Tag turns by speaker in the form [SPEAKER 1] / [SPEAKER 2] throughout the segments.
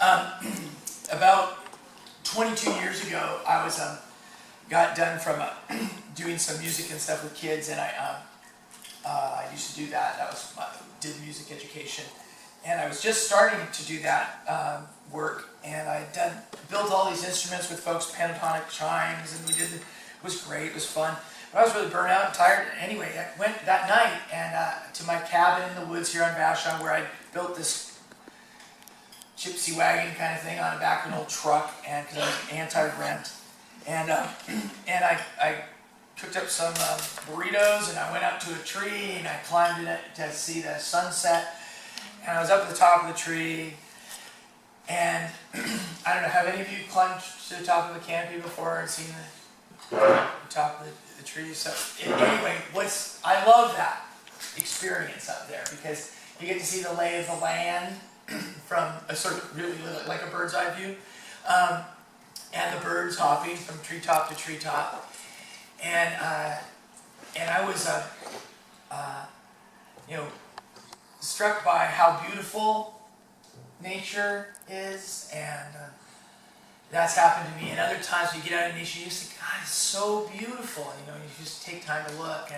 [SPEAKER 1] About 22 years ago, I was got done from doing some music and stuff with kids, and I used to do that. Did music education, and I was just starting to do that work, and I built all these instruments with folks, pentatonic chimes, and it was great, it was fun. But I was really burnt out and tired. Anyway, I went that night and to my cabin in the woods here on Vashon, where I built this gypsy wagon kind of thing on the back of an old truck, and because I was anti-rent, and I cooked up some burritos, and I went up to a tree, and I climbed it to see the sunset, and I was up at the top of the tree, and I don't know, have any of you climbed to the top of a canopy before and seen the top of the tree? So anyway, I love that experience up there, because you get to see the lay of the land from a sort of really like a bird's eye view, and the birds hopping from treetop to treetop, and I was struck by how beautiful nature is, and that's happened to me. And other times when you get out in nature, you just think, God, it's so beautiful. You just take time to look,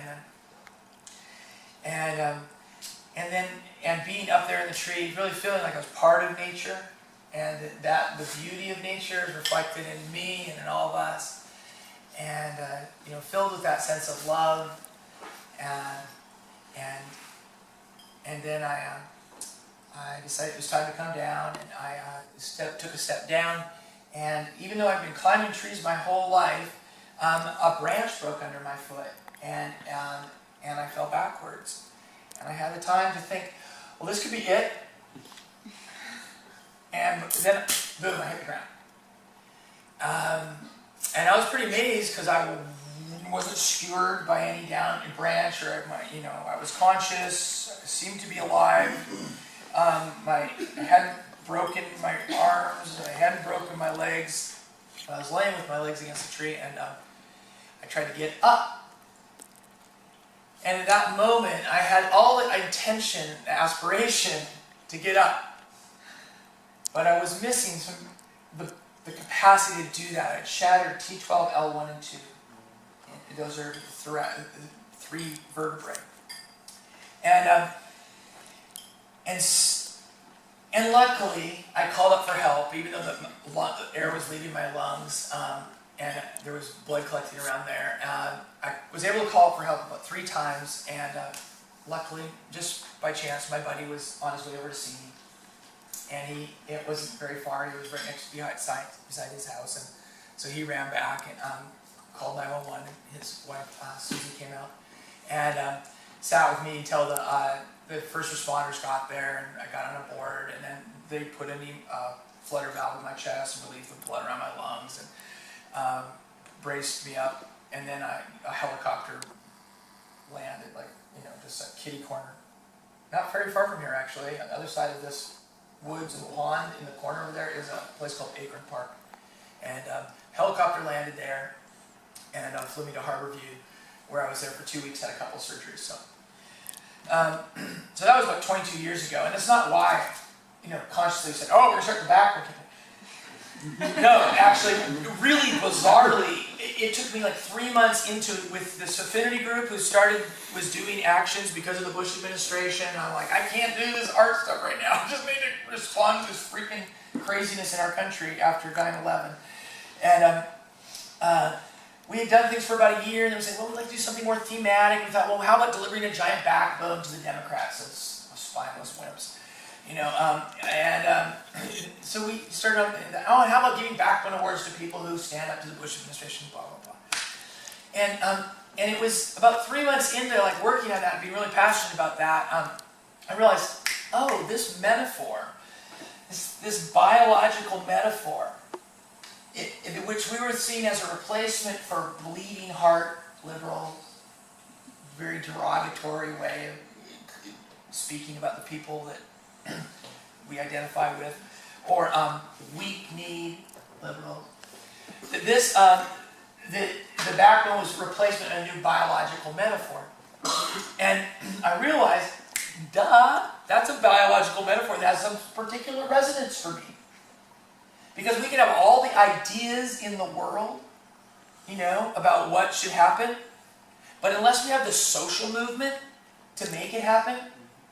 [SPEAKER 1] and being up there in the tree, really feeling like I was part of nature, and that the beauty of nature is reflected in me and in all of us, and filled with that sense of love, and then I decided it was time to come down, and I took a step down, and even though I've been climbing trees my whole life, a branch broke under my foot, and I fell backwards. And I had the time to think, well, this could be it. And then, boom, I hit the ground. And I was pretty amazed, because I wasn't skewered by any down branch, or I was conscious. I seemed to be alive. I hadn't broken my arms. I hadn't broken my legs. I was laying with my legs against the tree, and I tried to get up. And at that moment, I had all the intention, aspiration to get up. But I was missing the capacity to do that. I shattered T12, L1, and 2. And those are three vertebrae. And luckily, I called up for help, even though the air was leaving my lungs, and there was blood collecting around there. I was able to call up for help about 3 times, and luckily, just by chance, my buddy was on his way over to see me. And it wasn't very far. He was right beside his house, and so he ran back and called 911. And his wife Susie came out and sat with me until the first responders got there, and I got on a board, and then they put a flutter valve in my chest and relieved the blood around my lungs, and braced me up, and then a helicopter landed, just a kitty corner. Not very far from here, actually. On the other side of this woods and pond in the corner over there is a place called Akron Park. And helicopter landed there, and flew me to Harborview, where I was there for 2 weeks, had a couple surgeries. So that was about 22 years ago, and it's not why, consciously said, oh, we're going to start the back. No, actually, really bizarrely, it took me like 3 months into it with this affinity group who was doing actions because of the Bush administration. And I'm like, I can't do this art stuff right now. I just need to respond to this freaking craziness in our country after 9/11. And we had done things for about a year, and then we said, well, we'd like to do something more thematic. We thought, well, how about delivering a giant backbone to the Democrats, those spineless wimps? So we started on, and how about giving backbone awards to people who stand up to the Bush administration, blah, blah, blah. And it was about 3 months into working on that and being really passionate about that, I realized, oh, this metaphor, this biological metaphor, which we were seen as a replacement for bleeding heart, liberal, very derogatory way of speaking about the people that we identify with, or weak-kneed liberals. The backbone was replacement of a new biological metaphor. And I realized, duh, that's a biological metaphor that has some particular resonance for me. Because we can have all the ideas in the world, you know, about what should happen, but unless we have the social movement to make it happen,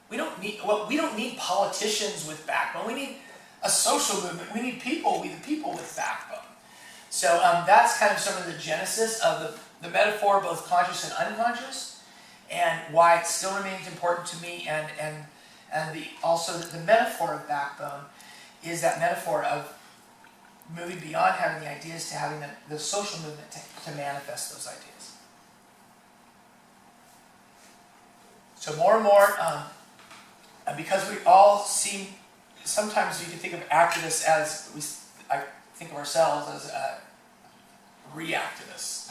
[SPEAKER 1] we don't need politicians with backbone. We need a social movement. We need people with backbone. So that's kind of some of the genesis of the metaphor, both conscious and unconscious, and why it still remains important to me. And also the metaphor of backbone is that metaphor of moving beyond having the ideas to having the social movement to manifest those ideas. So more and more, because we all seem, sometimes you can think of activists as, I think of ourselves as reactivists.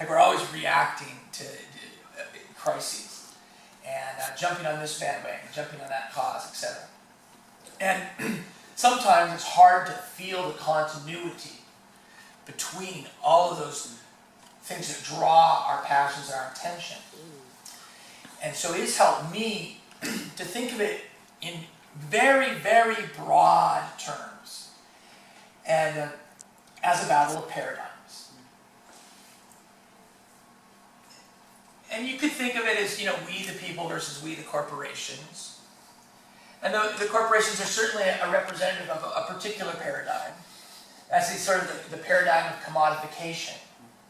[SPEAKER 1] Like we're always reacting to crises and jumping on this bandwagon, jumping on that cause, etc. And sometimes it's hard to feel the continuity between all of those things that draw our passions and our attention. And so it has helped me to think of it in very, very broad terms and as a battle of paradigms. And you could think of it as, you know, we the people versus we the corporations. And the corporations are certainly a representative of a particular paradigm. That's sort of the paradigm of commodification.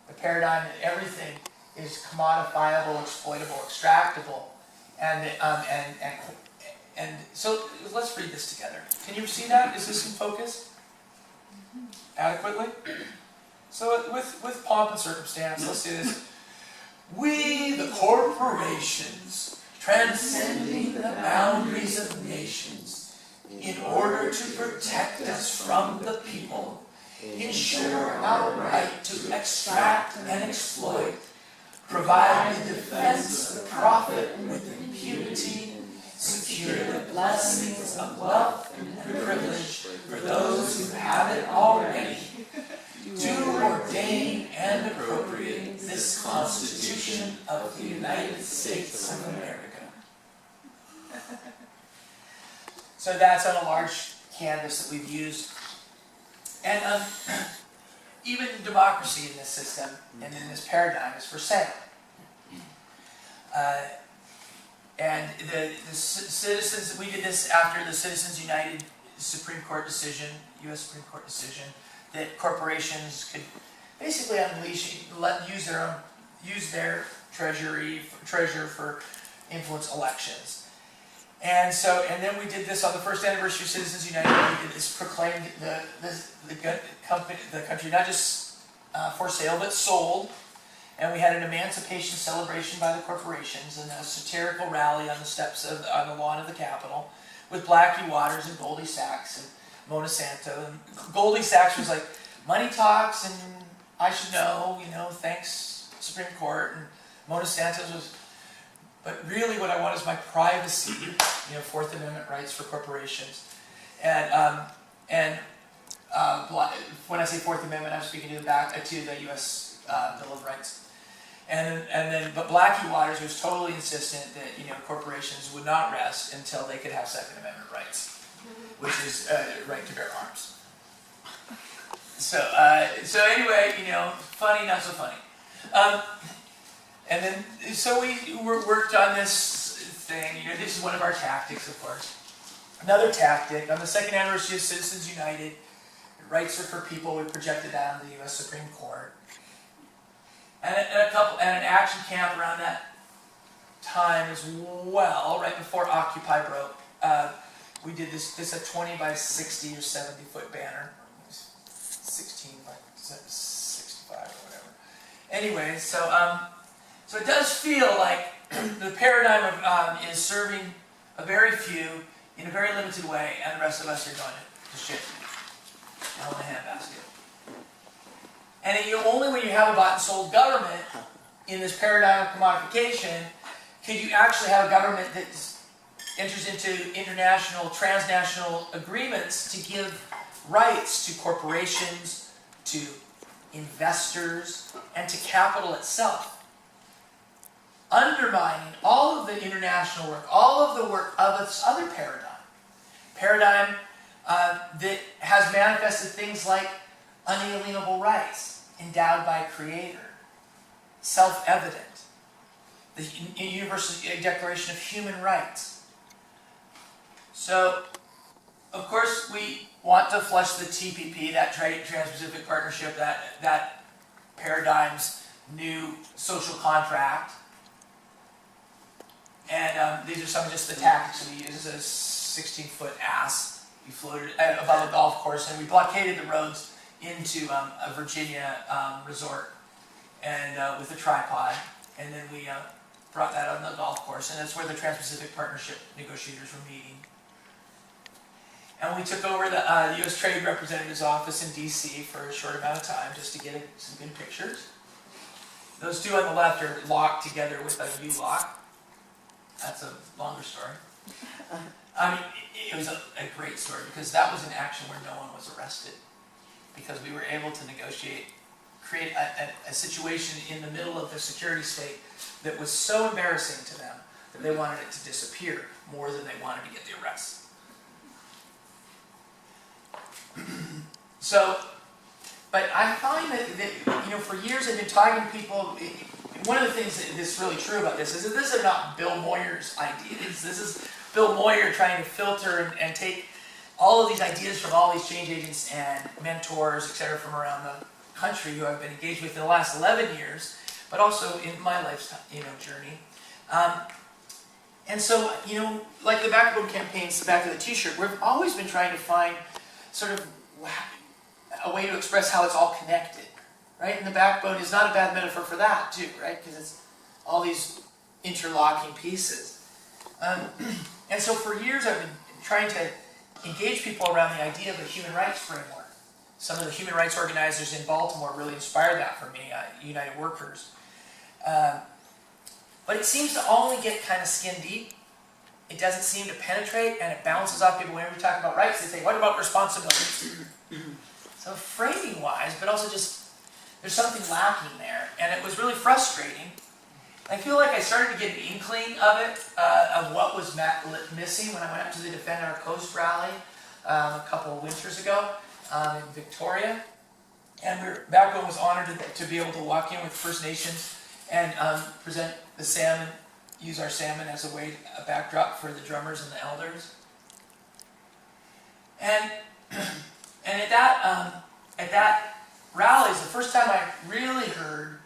[SPEAKER 1] The paradigm that everything is commodifiable, exploitable, extractable. And so let's read this together. Can you see that? Is this in focus? Adequately? So with pomp and circumstance, let's do this. We, the corporations, transcending the boundaries of nations, in order to protect us from the people, ensure our right to extract and exploit, provide the defense of profit with impunity, secure the blessings of wealth and privilege for those who have it already, do ordain and appropriate this Constitution of the United States of America. So that's on a large canvas that we've used. And even democracy in this system and in this paradigm is for sale. And the citizens, we did this after the Citizens United Supreme Court decision, U.S. Supreme Court decision, that corporations could basically use their treasure for influence elections. And then we did this on the first anniversary of Citizens United. We did this, proclaimed the country not just for sale but sold. And we had an emancipation celebration by the corporations and a satirical rally on the steps on the lawn of the Capitol with Blackie Waters and Goldie Sachs and Mona Santo. And Goldie Sachs was like, money talks and I should know, thanks Supreme Court. And Mona Santos was, but really what I want is my privacy, Fourth Amendment rights for corporations. And when I say Fourth Amendment, I'm speaking to the U.S. Bill of Rights. But Blackie Waters was totally insistent that corporations would not rest until they could have Second Amendment rights, which is right to bear arms. So anyway, funny, not so funny. So we worked on this thing. This is one of our tactics, of course. Another tactic on the second anniversary of Citizens United, rights are for people. We projected that on the U.S. Supreme Court. And an action camp around that time as well, right before Occupy broke. We did this a 20 by 60 or 70 foot banner, 16 by 65 or whatever. Anyway, so it does feel like the paradigm is serving a very few in a very limited way, and the rest of us are going to shit hell in a handbasket. And only when you have a bought and sold government in this paradigm of commodification could you actually have a government that enters into international, transnational agreements to give rights to corporations, to investors, and to capital itself, undermining all of the international work, all of the work of its other paradigm that has manifested things like unalienable rights endowed by a creator, self-evident, the Universal Declaration of Human Rights. So, of course, we want to flush the TPP, that Trans-Pacific Partnership, that paradigm's new social contract. And these are some of just the tactics we use. This is a 16-foot ass. We floated above a golf course, and we blockaded the roads into a Virginia resort, and with a tripod. And then we brought that on the golf course, and that's where the Trans-Pacific Partnership negotiators were meeting. And we took over the U.S. Trade Representative's office in D.C. for a short amount of time, just to get some good pictures. Those two on the left are locked together with a U-lock. That's a longer story. I mean, it was a great story, because that was an action where no one was arrested, because we were able to negotiate, create a situation in the middle of the security state that was so embarrassing to them that they wanted it to disappear more than they wanted to get the arrest. So, but I find that for years I've been talking to people. One of the things that's really true about this is that this is not Bill Moyer's ideas. This is Bill Moyer trying to filter and take all of these ideas from all these change agents and mentors, etc., from around the country who I've been engaged with in the last 11 years, but also in my lifetime, journey. And so, like the Backbone campaign's the back of the T-shirt, we've always been trying to find sort of a way to express how it's all connected, right? And the backbone is not a bad metaphor for that, too, right? Because it's all these interlocking pieces. And so for years I've been trying to engage people around the idea of a human rights framework. Some of the human rights organizers in Baltimore really inspired that for me, United Workers. But it seems to only get kind of skin deep. It doesn't seem to penetrate, and it bounces off people. Whenever we talk about rights, they say, what about responsibilities? So framing-wise, but also just, there's something lacking there. And it was really frustrating. I feel like I started to get an inkling of it, of what was missing when I went up to the Defend Our Coast rally a couple of winters ago in Victoria. And Backbone was honored to be able to walk in with First Nations and present the salmon, use our salmon as a backdrop for the drummers and the elders. And at that rally is the first time I really heard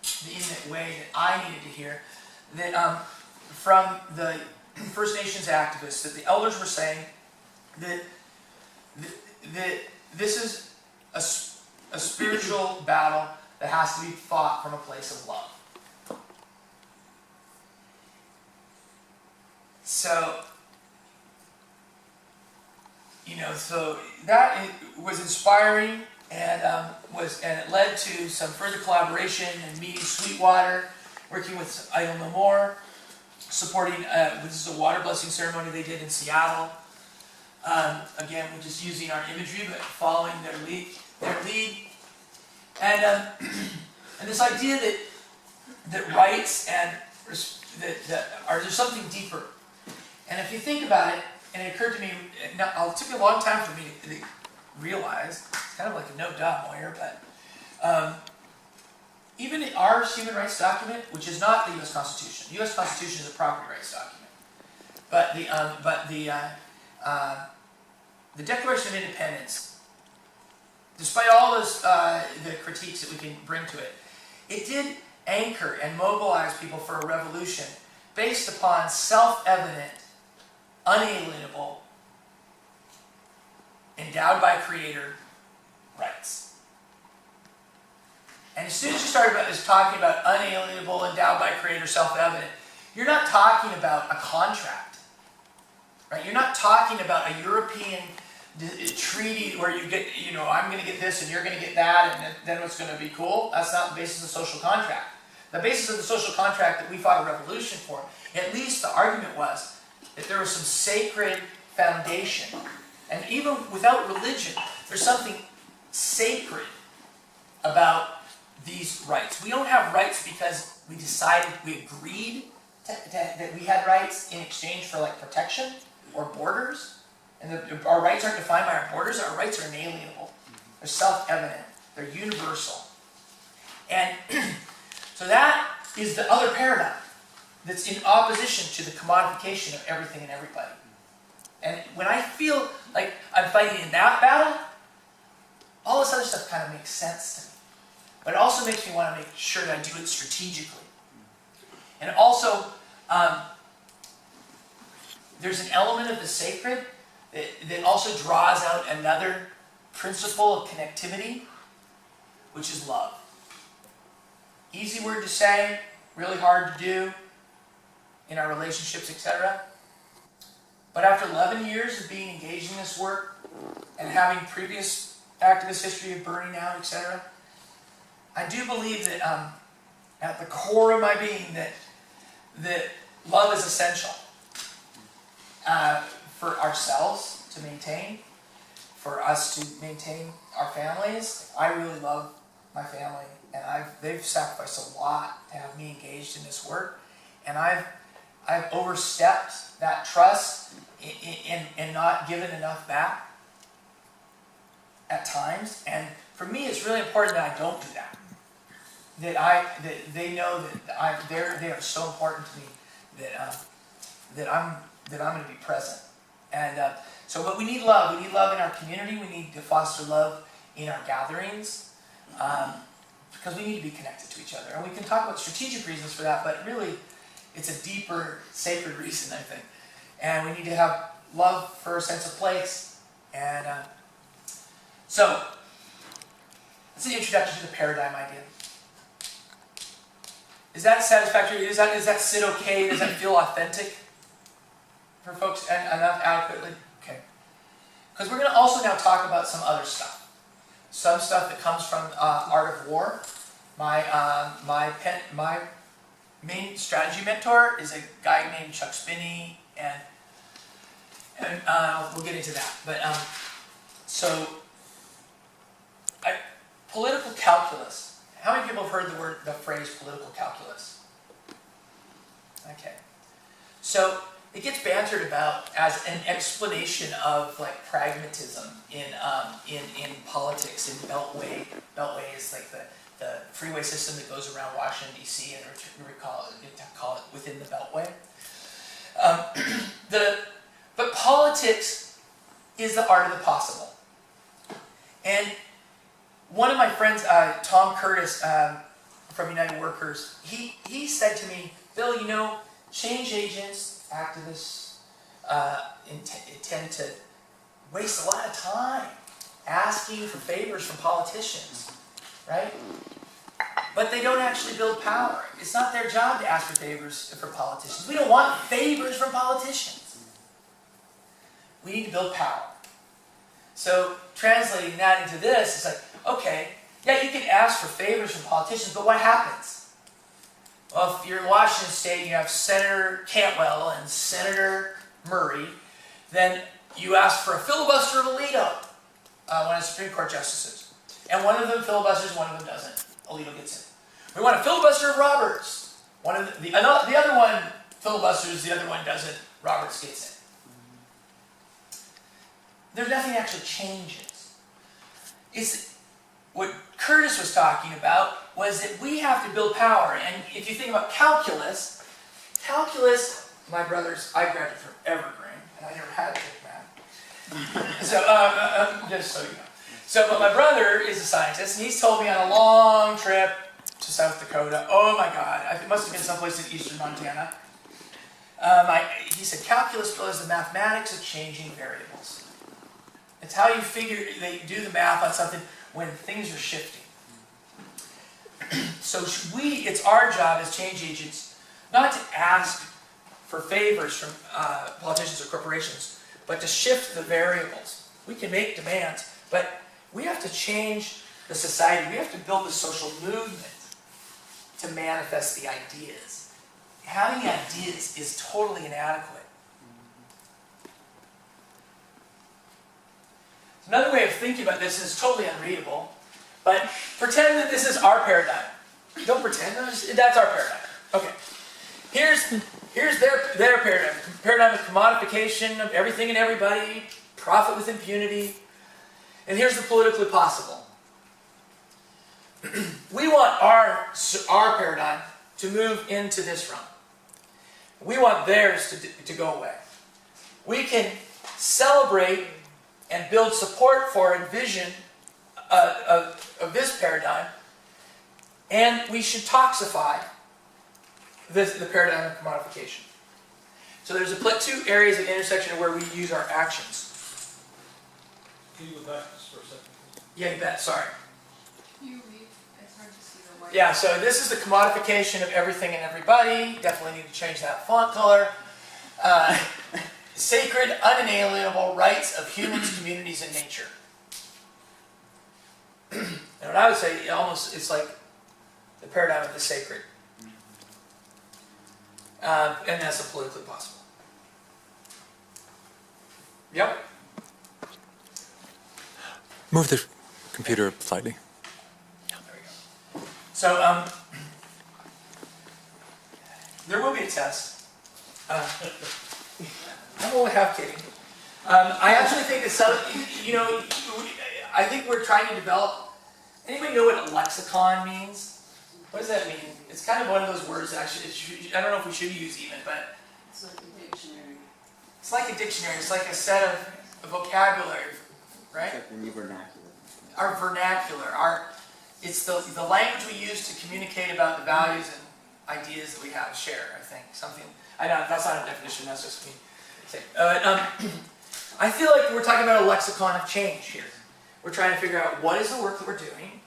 [SPEAKER 1] the Inuit way that I needed to hear, that from the First Nations activists, that the elders were saying that this is a spiritual battle that has to be fought from a place of love. So, so that was inspiring, and it led to some further collaboration and meeting Sweetwater, working with Idle No More, supporting, this is a water blessing ceremony they did in Seattle. Again, we're just using our imagery, but following their lead. And this idea that rights and there's something deeper. And if you think about it, and it occurred to me, it took a long time for me to realize, it's kind of like a no-duh Moyer, but even in our human rights document, which is not the U.S. Constitution, the U.S. Constitution is a property rights document, but the Declaration of Independence, despite all those the critiques that we can bring to it, it did anchor and mobilize people for a revolution based upon self-evident, unalienable, endowed by Creator rights. And as soon as you start talking about unalienable, endowed by Creator, self-evident, you're not talking about a contract, right? You're not talking about a European treaty where you get, I'm going to get this and you're going to get that, and then what's going to be cool. That's not the basis of social contract. The basis of the social contract that we fought a revolution for, at least the argument was that there was some sacred foundation. And even without religion, there's something sacred about these rights. We don't have rights because we agreed that we had rights in exchange for protection or borders. And our rights aren't defined by our borders. Our rights are inalienable. They're self-evident. They're universal. And so that is the other paradigm that's in opposition to the commodification of everything and everybody. And when I feel like I'm fighting in that battle, all this other stuff kind of makes sense to me. But it also makes me want to make sure that I do it strategically. And also, there's an element of the sacred that also draws out another principle of connectivity, which is love. Easy word to say, really hard to do in our relationships, etc. But after 11 years of being engaged in this work and having previous activist history of burning out, etc., I do believe that at the core of my being that love is essential for ourselves to maintain, for us to maintain our families. I really love my family, and they've sacrificed a lot to have me engaged in this work, and I've overstepped that trust and not given enough back at times. And for me, it's really important that I don't do that. That they know that they are so important to me that I'm going to be present. And but we need love. We need love in our community. We need to foster love in our gatherings because we need to be connected to each other. And we can talk about strategic reasons for that, but really, it's a deeper, sacred reason, I think. And we need to have love for a sense of place. And so, that's an introduction to the paradigm idea. Is that satisfactory? Does that sit okay? Does that feel authentic for folks and enough adequately? Okay. Because we're going to also now talk about some other stuff. Some stuff that comes from Art of War. My main strategy mentor is a guy named Chuck Spinney, and we'll get into that. But political calculus. How many people have heard the phrase political calculus? Okay. So it gets bantered about as an explanation of like pragmatism in politics, in Beltway. Beltway is like the freeway system that goes around Washington, D.C., and to call it within the Beltway. But politics is the art of the possible. And one of my friends, Tom Curtis from United Workers, he said to me, Bill, change agents, activists, tend to waste a lot of time asking for favors from politicians, right? But they don't actually build power. It's not their job to ask for favors from politicians. We don't want favors from politicians. We need to build power. So translating that into this, it's like, okay, yeah, you can ask for favors from politicians, but what happens? Well, if you're in Washington State, you have Senator Cantwell and Senator Murray, then you ask for a filibuster of Alito, one of the Supreme Court justices. And one of them filibusters, one of them doesn't. Alito gets in. We want a filibuster of Roberts. The other one filibusters, the other one doesn't. Roberts gets in. There's nothing that actually changes. What Curtis was talking about was that we have to build power. And if you think about calculus, my brothers, I graduated from Evergreen, and I never had to take math. So, just so you know. So, but my brother is a scientist, and he's told me on a long trip to South Dakota, oh my God, it must have been someplace in eastern Montana. He said, calculus is the mathematics of changing variables. It's how they do the math on something when things are shifting. So it's our job as change agents not to ask for favors from politicians or corporations, but to shift the variables. We can make demands, but we have to change the society. We have to build the social movement to manifest the ideas. Having ideas is totally inadequate. Another way of thinking about this is totally unreadable, but pretend that this is our paradigm. Don't pretend, that's our paradigm. Okay, here's their paradigm. Paradigm of commodification of everything and everybody, profit with impunity. And here's the politically possible. We want our paradigm to move into this realm. We want theirs to go away. We can celebrate and build support for and vision of this paradigm, and we should toxify the paradigm of commodification. So there's two areas of intersection where we use our actions.
[SPEAKER 2] Can you go back just for a second?
[SPEAKER 1] Yeah, you bet. Sorry.
[SPEAKER 3] You read, it's hard to see the white.
[SPEAKER 1] Yeah, so this is the commodification of everything and everybody. Definitely need to change that font color. Sacred, unalienable rights of humans, communities, and nature. And what I would say, it's like the paradigm of the sacred. And that's a politically possible. Yep.
[SPEAKER 4] Move the computer slightly.
[SPEAKER 1] There we go. So, there will be a test. I'm only half kidding. I actually think that I think we're trying to develop. Anybody know what a lexicon means? What does that mean? It's kind of one of those words that actually, I don't know if we should use even, but
[SPEAKER 3] It's like a dictionary.
[SPEAKER 1] it's like a dictionary. It's like a set of vocabulary, right?
[SPEAKER 5] It's like the new vernacular.
[SPEAKER 1] Our vernacular, it's the language we use to communicate about the values and ideas that we have to share. I think something. I know that's not a definition. That's just me. I feel like we're talking about a lexicon of change here. We're trying to figure out what is the work that we're doing.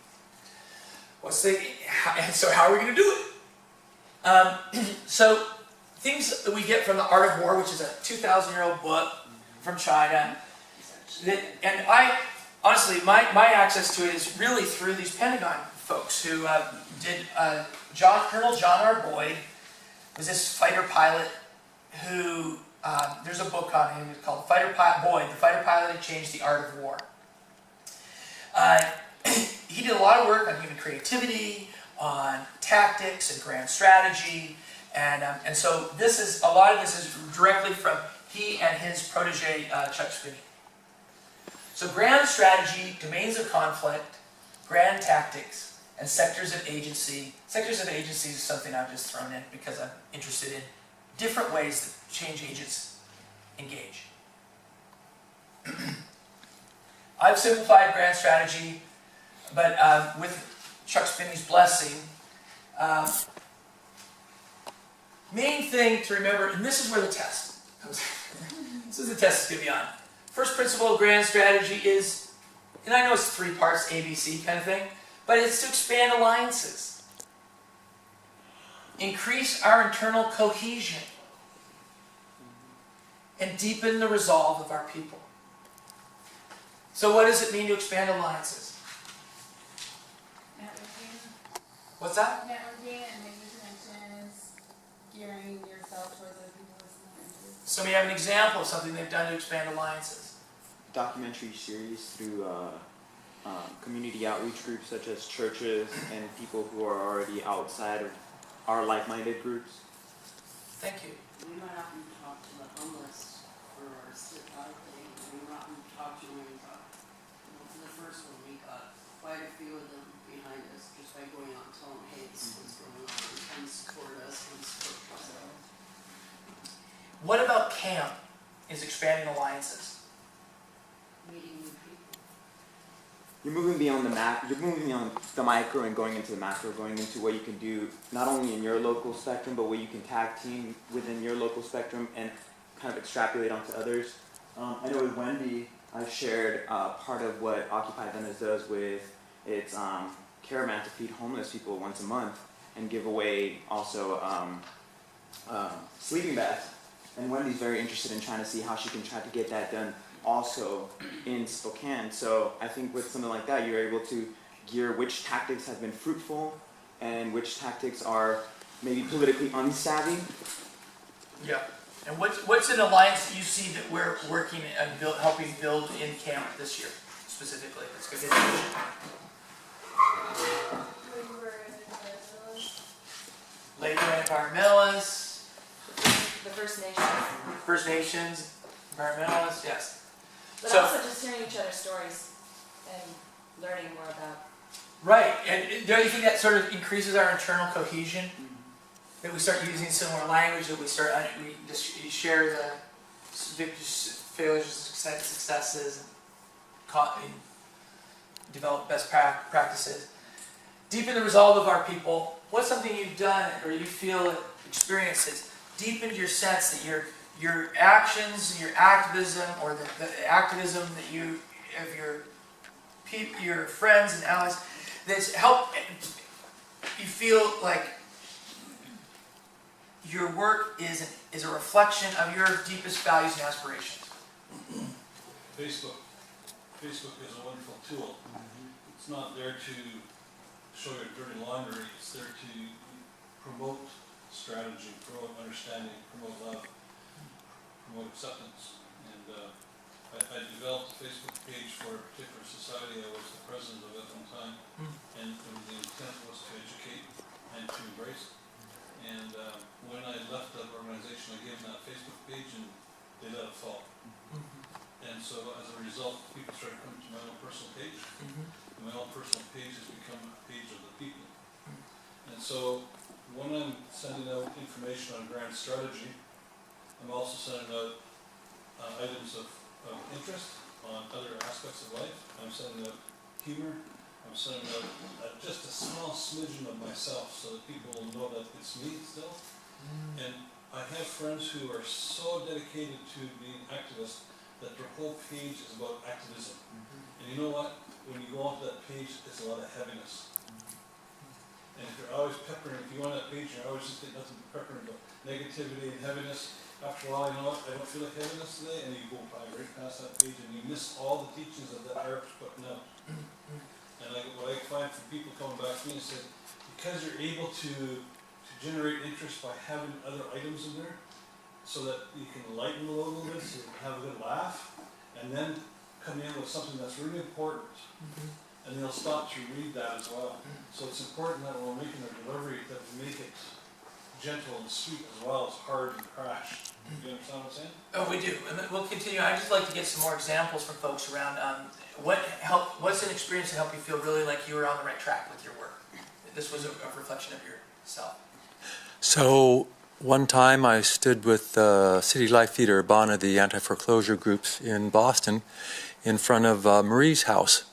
[SPEAKER 1] And so how are we going to do it? So things that we get from The Art of War, which is a 2,000-year-old book from China. And I, honestly, my access to it is really through these Pentagon folks who did, Colonel John R. Boyd was this fighter pilot who, there's a book on him called The Fighter Pilot Who Changed the Art of War. He did a lot of work on human creativity, on tactics and grand strategy, and so a lot of this is directly from he and his protege Chuck Spinney. So grand strategy, domains of conflict, grand tactics, and sectors of agency. Sectors of agency is something I've just thrown in because I'm interested in different ways that change agents engage. I've simplified grand strategy, but with Chuck Spinney's blessing, main thing to remember, and this is where the test comes. This is the test to be on. First principle of grand strategy is, and I know it's 3 parts, ABC kind of thing, but it's to expand alliances. Increase our internal cohesion. And deepen the resolve of our people. So what does it mean to expand alliances?
[SPEAKER 3] Networking.
[SPEAKER 1] What's that?
[SPEAKER 3] Networking and making connections, gearing yourself towards other people listening.
[SPEAKER 1] So we have an example of something they've done to expand alliances.
[SPEAKER 5] Documentary series through community outreach groups such as churches and people who are already outside of our like-minded groups.
[SPEAKER 1] Thank you.
[SPEAKER 6] We might often talk to the homeless for our sit-out thing. We might often talk to them when we talk. For the first one, we got quite a few of them behind us just by going out and telling them, hey, this is what's going on. Come support us, come support yourselves.
[SPEAKER 1] What about CAMP is expanding alliances?
[SPEAKER 6] Meeting new people.
[SPEAKER 5] You're moving beyond you're moving beyond the micro and going into the macro, going into what you can do not only in your local spectrum, but what you can tag team within your local spectrum and kind of extrapolate onto others. I know with Wendy, I shared part of what Occupy Venice does with its caravan to feed homeless people once a month and give away also sleeping bags. And Wendy's very interested in trying to see how she can try to get that done also in Spokane. So I think with something like that, you're able to gear which tactics have been fruitful and which tactics are maybe politically unsavvy.
[SPEAKER 1] Yeah. And what's an alliance that you see that we're working and helping build in CAMP this year, specifically? Let's go get it. Labor and environmentalists.
[SPEAKER 3] The First Nations.
[SPEAKER 1] First Nations, environmentalists, yes.
[SPEAKER 7] But
[SPEAKER 1] So-
[SPEAKER 7] also just hearing each other's stories and learning more about.
[SPEAKER 1] Right, and don't you think that sort of increases our internal cohesion? That we start using similar language, that we just share the victories, failures, successes, and develop best practices. Deepen the resolve of our people. What's something you've done or you feel experiences deepened your sense that your actions, your activism, or the activism that you of your friends and allies, that's helped you feel like your work is a reflection of your deepest values and aspirations?
[SPEAKER 2] Facebook is a wonderful tool. It's not there to show your dirty laundry, it's there to promote strategy, promote understanding, promote love, promote acceptance. And I developed a Facebook page for a particular society. I was the president of it at one time, and the intent was to educate and to embrace. And when I left that organization, I gave them that Facebook page, and they let it fall. And so as a result, people started coming to my own personal page. And my own personal page has become a page of the people. And so when I'm sending out information on grand strategy, I'm also sending out items of interest on other aspects of life. I'm sending out humor. I'm sending out just a small smidgen of myself so that people will know that it's me still. And I have friends who are so dedicated to being activists that their whole page is about activism. And you know what? When you go onto that page, it's a lot of heaviness. And if you're always peppering, if you go on that page, you're always just getting nothing but peppering about negativity and heaviness. After a while, you know what? I don't feel like heaviness today, and you go right past that page, and you miss all the teachings that Arab's putting out. And what I find from people coming back to me and say, because you're able to generate interest by having other items in there, so that you can lighten the load a little bit, so you can have a good laugh, and then come in with something that's really important. And they'll stop to read that as well. So it's important that when we're making our delivery, that we make it gentle and sweet as well as hard and crash. You understand what I'm saying?
[SPEAKER 1] Oh, we do, and we'll continue. I'd just like to get some more examples from folks around what's an experience that helped you feel really like you were on the right track with your work? This was a reflection of yourself.
[SPEAKER 4] So one time I stood with City Life Leader Urbana, the anti-foreclosure groups in Boston, in front of Marie's house.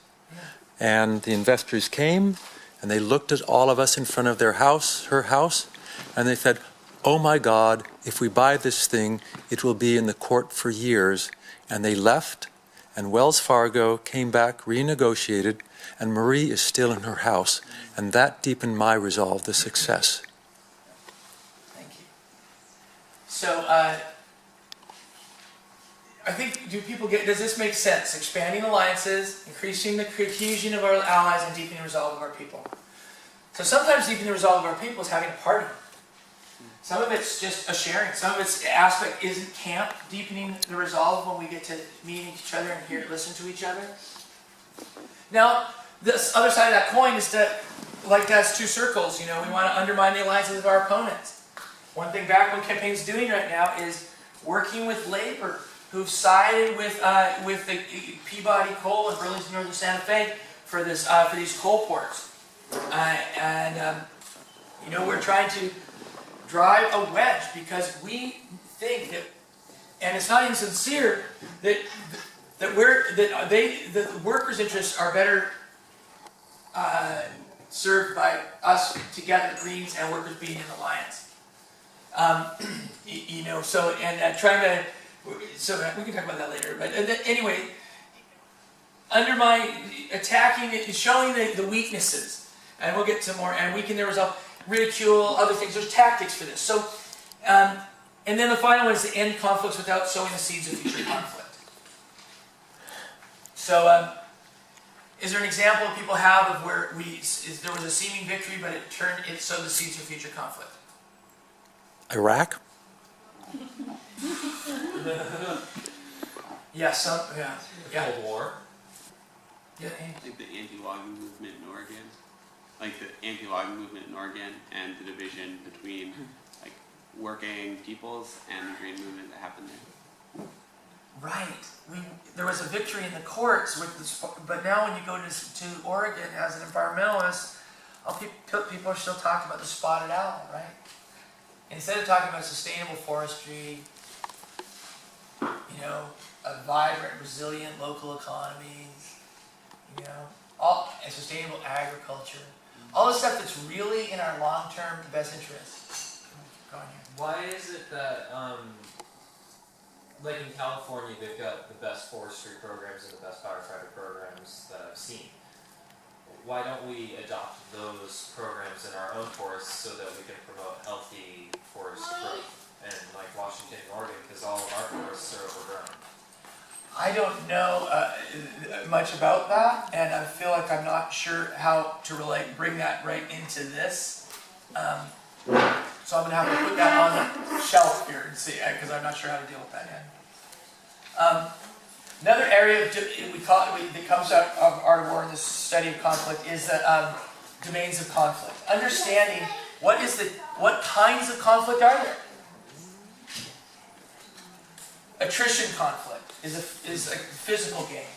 [SPEAKER 4] And the investors came and they looked at all of us in front of her house, and they said, "Oh my God, if we buy this thing, it will be in the court for years." And they left, and Wells Fargo came back, renegotiated, and Marie is still in her house. And that deepened my resolve, the success.
[SPEAKER 1] Thank you. So, I think, does this make sense? Expanding alliances, increasing the cohesion of our allies, and deepening the resolve of our people. So sometimes deepening the resolve of our people is having a party. Some of it's just a sharing. Some of its aspect isn't camp, deepening the resolve when we get to meet each other and listen to each other. Now, this other side of that coin is that, like that's two circles, we want to undermine the alliances of our opponents. One thing Backbone Campaign's doing right now is working with labor who've sided with the Peabody Coal in Burlington, Northern Santa Fe for these coal ports. We're trying to drive a wedge because we think that, and it's not insincere, that the workers' interests are better served by us together, Greens and workers being in alliance. Trying to. So we can talk about that later. But anyway, attacking it, showing the weaknesses, and we'll get to more. And weaken their resolve, ridicule, other things. There's tactics for this. So, and then the final one is to end conflicts without sowing the seeds of future conflict. So, is there an example people have of where there was a seeming victory, but it sowed the seeds of future conflict?
[SPEAKER 4] Iraq?
[SPEAKER 1] Yeah.
[SPEAKER 8] Cold War.
[SPEAKER 1] Yeah.
[SPEAKER 9] Like the anti-logging movement in Oregon, and the division between like working peoples and the green movement that happened there.
[SPEAKER 1] Right. There was a victory in the courts with this, but now when you go to Oregon as an environmentalist, people are still talking about the spotted owl, right? Instead of talking about sustainable forestry, a vibrant, resilient local economies, and sustainable agriculture, all the stuff that's really in our long-term best interest. Go on here.
[SPEAKER 8] Why is it that, like in California, they've got the best forestry programs and the best firefighter programs that I've seen? Why don't we adopt those programs in our own forests so that we can promote healthy forest growth? And like Washington and Oregon, because all of our forests are overgrown.
[SPEAKER 1] I don't know much about that, and I feel like I'm not sure how to bring that right into this. So I'm going to have to put that on the shelf here and see, because I'm not sure how to deal with that yet. Another area that comes out of art of war in the study of conflict is the domains of conflict. Understanding what kinds of conflict are there. Attrition conflict is a physical game.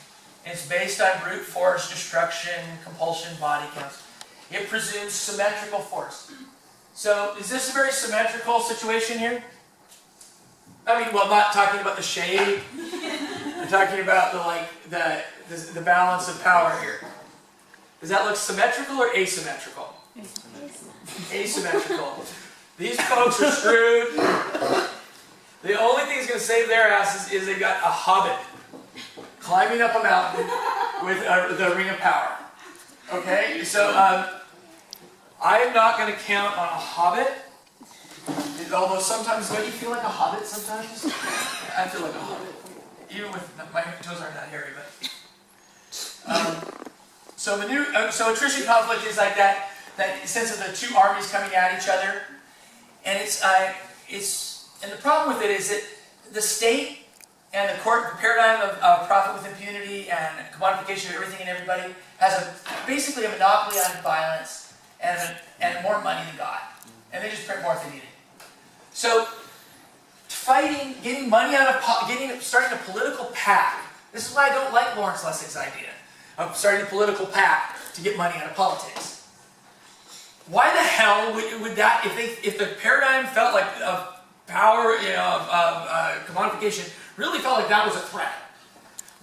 [SPEAKER 1] It's based on brute force, destruction, compulsion, body counts. It presumes symmetrical force. So is this a very symmetrical situation here? I mean, well, not talking about the shade. I'm talking about the balance of power here. Does that look symmetrical or asymmetrical? Asymmetrical. These folks are screwed. The only thing that's going to save their asses is they got a hobbit climbing up a mountain with the ring of power. Okay, so I am not going to count on a hobbit. Although sometimes, don't you feel like a hobbit sometimes? I feel like a hobbit. Even with my toes aren't that hairy, but so attrition conflict is like that sense of the two armies coming at each other, and and the problem with it is that the state and the court, the paradigm of profit with impunity and commodification of everything and everybody has basically a monopoly on violence and more money than God, and they just print more if they need it. So getting money out of starting a political PAC. This is why I don't like Lawrence Lessig's idea of starting a political PAC to get money out of politics. Why the hell would that, if the paradigm felt like of power, of commodification, really felt like that was a threat?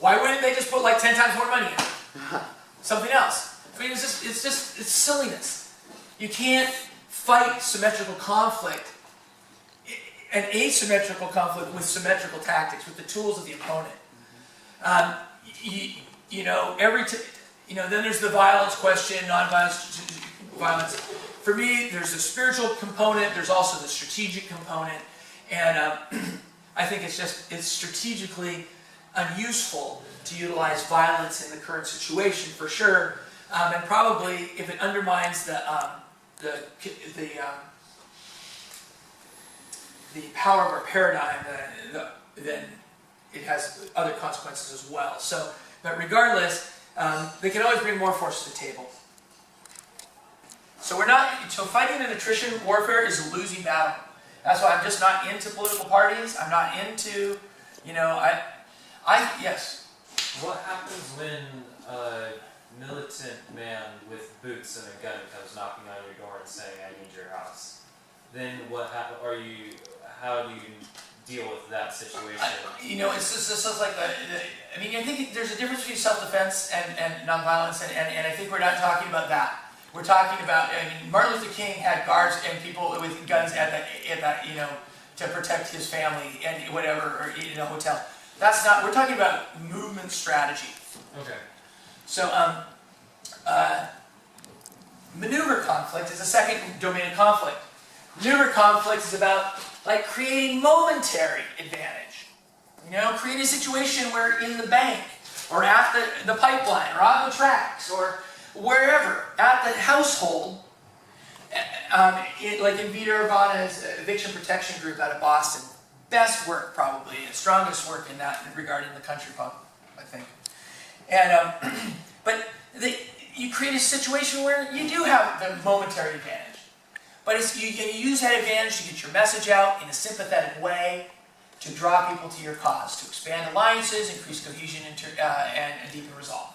[SPEAKER 1] Why wouldn't they just put like 10 times more money in? Something else. I mean, it's silliness. You can't fight symmetrical conflict, an asymmetrical conflict with symmetrical tactics, with the tools of the opponent. Then there's the violence question, non-violence, violence. For me, there's a spiritual component, there's also the strategic component, and I think it's strategically unuseful to utilize violence in the current situation, for sure, and probably if it undermines the power of our paradigm, then it has other consequences as well. But regardless, they can always bring more force to the table. So fighting an attrition warfare is a losing battle. That's why I'm just not into political parties. I'm not into, yes.
[SPEAKER 8] What happens when a militant man with boots and a gun comes knocking on your door and saying, "I need your house"? Then how do you deal with that situation?
[SPEAKER 1] It's just like I think there's a difference between self-defense and nonviolence, and I think we're not talking about that. We're talking about, Martin Luther King had guards and people with guns at that, to protect his family and whatever, or in a hotel. That's not, we're talking about movement strategy.
[SPEAKER 8] Okay.
[SPEAKER 1] So, maneuver conflict is the second domain of conflict. Maneuver conflict is about creating momentary advantage. Create a situation where in the bank, or at the pipeline, or on the tracks, or wherever, at the household, like in Vita Urbana's eviction protection group out of Boston. Best work, probably, and strongest work in that regard in the country, I think. And but you create a situation where you do have the momentary advantage, but you use that advantage to get your message out in a sympathetic way, to draw people to your cause, to expand alliances, increase cohesion, and deepen resolve,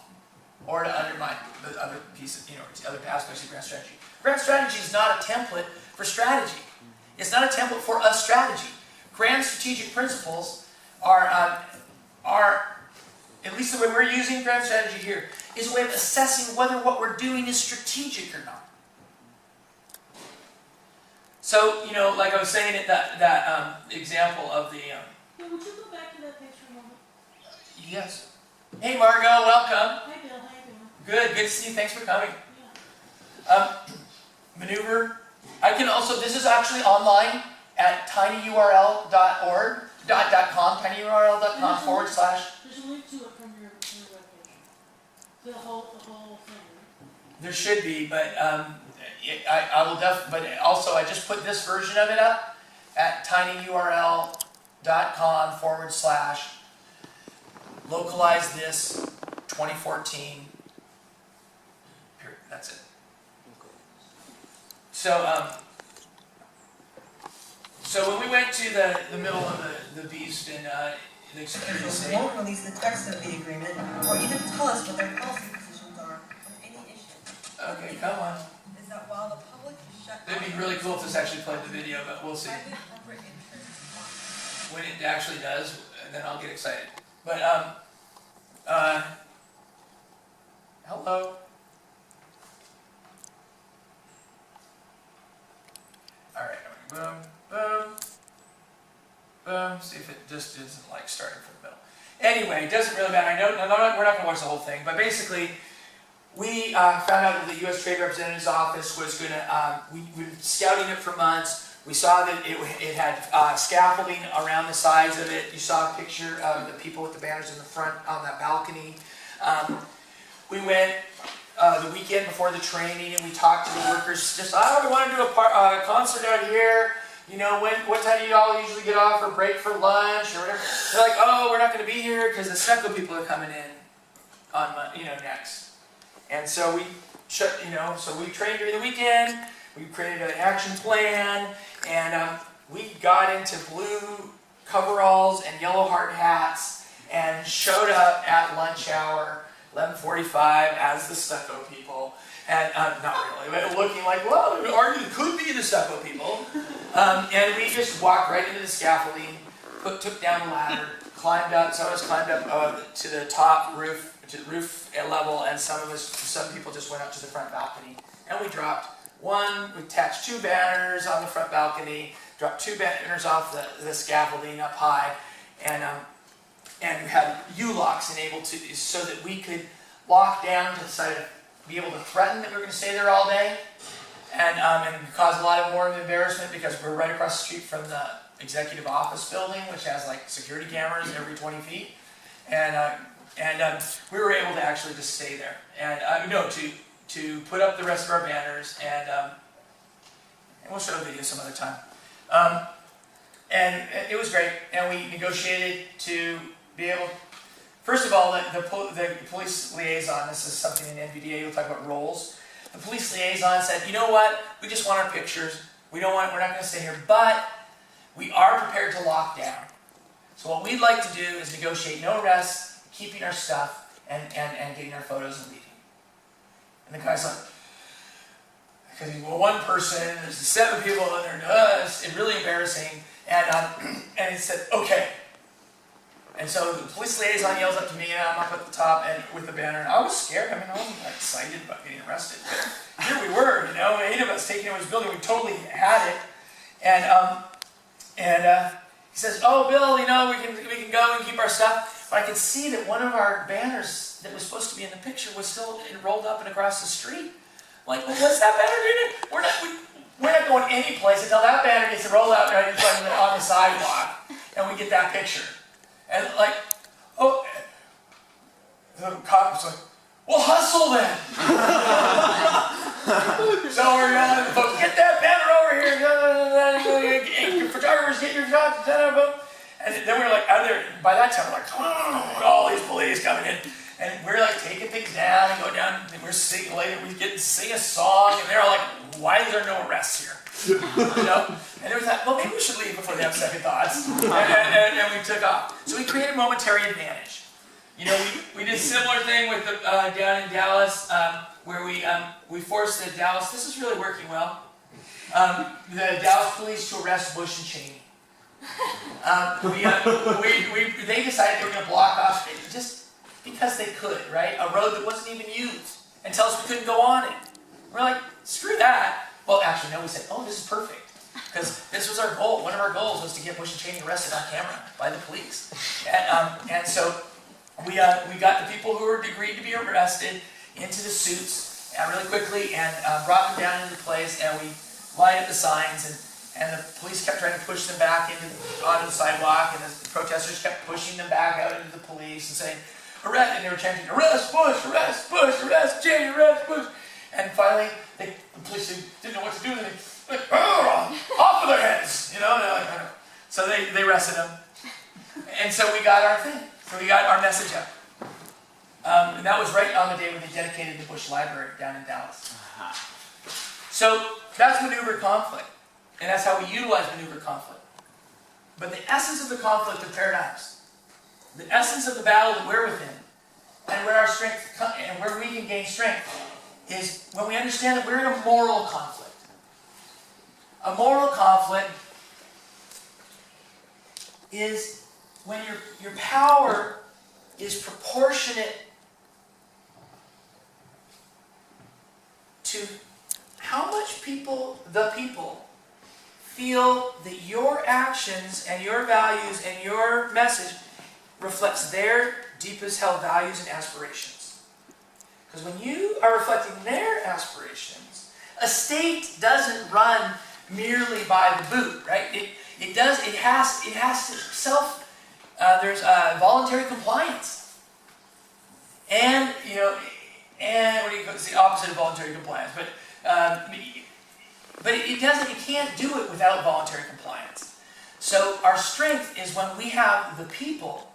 [SPEAKER 1] or to undermine the other pieces, other aspects of grand strategy. Grand strategy is not a template for strategy. It's not a template for a strategy. Grand strategic principles are, at least the way we're using grand strategy here, is a way of assessing whether what we're doing is strategic or not. So, like I was saying at that example of the...
[SPEAKER 6] Yeah, would you go back to that picture a moment?
[SPEAKER 1] Yes. Hey, Margot, welcome.
[SPEAKER 6] Hi, Bill, how you doing?
[SPEAKER 1] Good to see you. Thanks for coming.
[SPEAKER 6] Yeah.
[SPEAKER 1] Maneuver. I can also, this is actually online at tinyurl.org, .com, tinyurl.com /
[SPEAKER 6] There's a link to it from your webpage. The whole thing, right?
[SPEAKER 1] There should be, but I will but also I just put this version of it up at tinyurl.com / localize this 2014. Period. That's it. So when we went to the middle of the beast and the security state,
[SPEAKER 10] won't release the text of the agreement or even tell us what their policy positions are on any issue.
[SPEAKER 1] okay, come on.
[SPEAKER 10] Is that while the public is shut
[SPEAKER 1] It'd be really cool if this actually played the video, but we'll see.
[SPEAKER 10] private corporate interests.
[SPEAKER 1] When it actually does, then I'll get excited. But hello. All right, boom, boom, boom. See if it just isn't like starting from the middle. Anyway, it doesn't really matter. I know we're not going to watch the whole thing, but basically, we found out that the U.S. Trade Representative's office was going to. We've been scouting it for months. We saw that it had scaffolding around the sides of it. You saw a picture of the people with the banners in the front on that balcony. We went the weekend before the training and we talked to the workers. Just, we want to do a concert out here. What time do you all usually get off or break for lunch or whatever? They're like, oh, we're not going to be here because the stucco people are coming in on next. And so we so we trained during the weekend. We created an action plan, and we got into blue coveralls and yellow hard hats and showed up at lunch hour, 11:45, as the stucco people. And not really, but looking like, well, could be the stucco people. And we just walked right into the scaffolding, took down the ladder, climbed up. Some of us climbed up to the top roof, to the roof level, and some people just went up to the front balcony. And we dropped we attached 2 banners on the front balcony, dropped 2 banners off the scaffolding up high, and we had U-locks enabled so that we could lock down to decide to be able to threaten that we were going to stay there all day, and cause a lot more embarrassment because we're right across the street from the executive office building, which has like security cameras every 20 feet, and we were able to actually just stay there, and to put up the rest of our banners, and we'll show a video some other time. And it was great, and we negotiated to be able. First of all, the police liaison. This is something in NVDA. We'll talk about roles. The police liaison said, "You know what? We just want our pictures. We're not going to stay here, but we are prepared to lock down. So what we'd like to do is negotiate no arrests, keeping our stuff, and getting our photos and leaving." And the guy's like, because he's one person, there's 7 people, and they're it's really embarrassing. And he said, okay. And so the police liaison yells up to me, and I'm up at the top and with the banner. And I was scared. I wasn't that excited about getting arrested. But here we were, 8 of us taking over his building. We totally had it. And he says, oh, Bill, we can go and keep our stuff. But I could see that one of our banners that was supposed to be in the picture was still rolled up and across the street. Like, well, what's that banner doing? We're not going any place until that banner gets rolled out right in front of on the sidewalk, and we get that picture. And the cop was like, well, hustle then. So we're yelling, folks, get that banner over here. Photographers, get your shots. And then we were like, out there, by that time, we're like, all these police coming in. And we're like taking things down and go down, and we're singing later, we get to sing a song, and they're all like, why is there no arrests here? You know? And then we thought, well, maybe we should leave before they have second thoughts. And we took off. So we created momentary advantage. You know, we did a similar thing with the, down in Dallas, where we forced the Dallas, this is really working well, the Dallas police to arrest Bush and Cheney. They decided they were going to block off, just because they could, right? A road that wasn't even used, and tell us we couldn't go on it. We're like, screw that. Well, actually, no, we said, oh, this is perfect. Because this was our goal. One of our goals was to get Bush and Cheney arrested on camera by the police. And so we got the people who were agreed to be arrested into the suits really quickly and brought them down into the place, and we lined up the signs, and the police kept trying to push them back onto the sidewalk, and the protesters kept pushing them back out into the police and saying, arrest, and they were chanting, arrest Bush, arrest Bush, arrest Cheney, arrest Bush. And finally, the police didn't know what to do, and they like, oh, off with their heads, you know? And they're like, oh. So they arrested them. And so we got our thing. So we got our message out. And that was right on the day when they dedicated the Bush Library down in Dallas. So that's maneuver conflict. And that's how we utilize maneuver conflict. But the essence of the conflict of paradigms, the essence of the battle that we're within, and where our strength and where we can gain strength, is when we understand that we're in a moral conflict. A moral conflict is when your power is proportionate to how much the people, feel that your actions and your values and your message reflects their deepest held values and aspirations. Because when you are reflecting their aspirations, a state doesn't run merely by the boot, right? It has to there's voluntary compliance. And, you know, and what do you call it? It's the opposite of voluntary compliance, but it can't do it without voluntary compliance. So our strength is when we have the people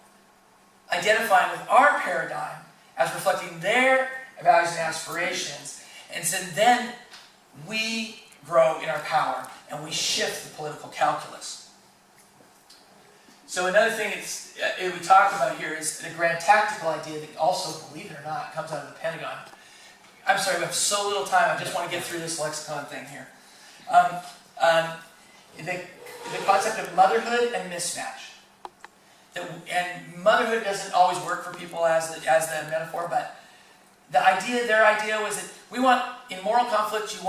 [SPEAKER 1] identifying with our paradigm as reflecting their values and aspirations, and so then we grow in our power and we shift the political calculus. So another thing we talked about here is the grand tactical idea that also, believe it or not, comes out of the Pentagon. I'm sorry, we have so little time, I just want to get through this lexicon thing here. The concept of motherhood and mismatch. And motherhood doesn't always work for people as the metaphor, but their idea was that we want, in moral conflict, you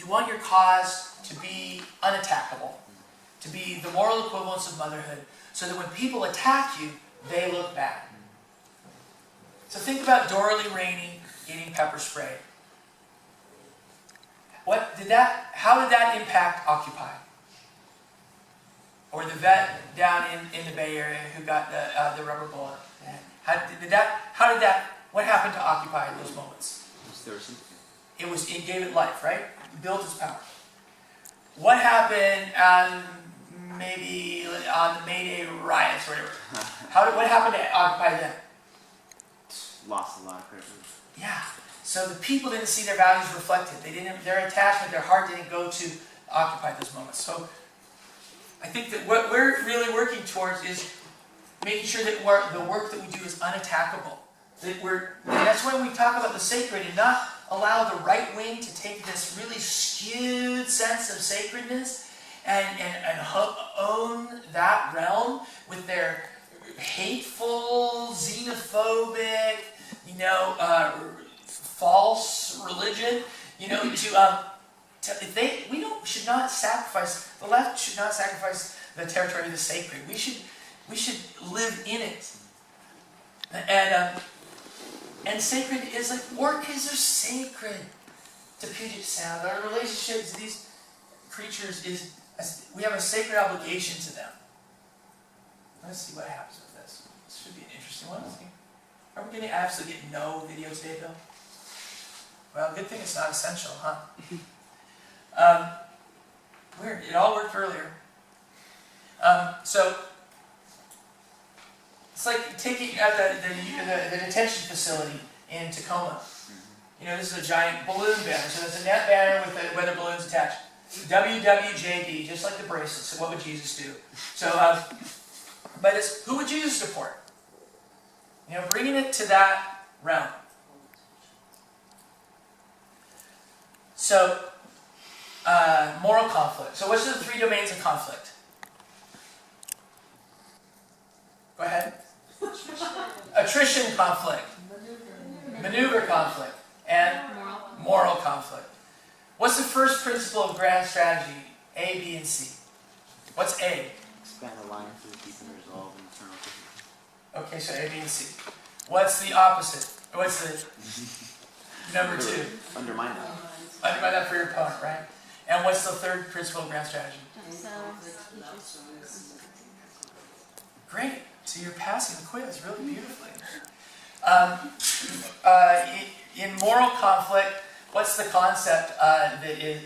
[SPEAKER 1] want your cause to be unattackable, to be the moral equivalence of motherhood, so that when people attack you, they look bad. So think about Dorothy Rainey eating pepper spray. How did that impact Occupy? Or the vet down in the Bay Area who got the rubber bullet. What happened to Occupy in those moments? It gave it life, right? It built its power. What happened maybe on the May Day riots or whatever? What happened to Occupy then?
[SPEAKER 5] Lost a lot of credit.
[SPEAKER 1] Yeah. So the people didn't see their values reflected. Their attachment, their heart didn't go to Occupy those moments. So I think that what we're really working towards is making sure that the work that we do is unattackable. That's why we talk about the sacred and not allow the right wing to take this really skewed sense of sacredness and own that realm with their hateful, xenophobic, false religion. Should not sacrifice. The left should not sacrifice the territory of the sacred. We should live in it. And sacred is like orchids are sacred to Puget Sound. Our relationship to these creatures we have a sacred obligation to them. Let's see what happens with this. This should be an interesting one. Are we going to absolutely get no video today, Bill? Well, good thing it's not essential, huh? Weird. It all worked earlier. So it's like taking at the detention facility in Tacoma. You know, this is a giant balloon banner. So it's a net banner with the weather balloons attached. WWJD, just like the bracelets. So what would Jesus do? So, but it's, who would Jesus support? You know, bringing it to that realm. So, moral conflict. So what's the 3 domains of conflict? Go ahead. Attrition conflict. Maneuver conflict. And moral conflict. What's the first principle of grand strategy? A, B, and C. What's A?
[SPEAKER 5] Expand alliances, deepen resolve, and internal cohesion.
[SPEAKER 1] Okay, so A, B, and C. What's the opposite? What's the number 2?
[SPEAKER 5] Undermine that.
[SPEAKER 1] Undermine that for your opponent, right? And what's the third principle of grand strategy? Great. So you're passing the quiz really beautifully. In moral conflict, what's the concept that is,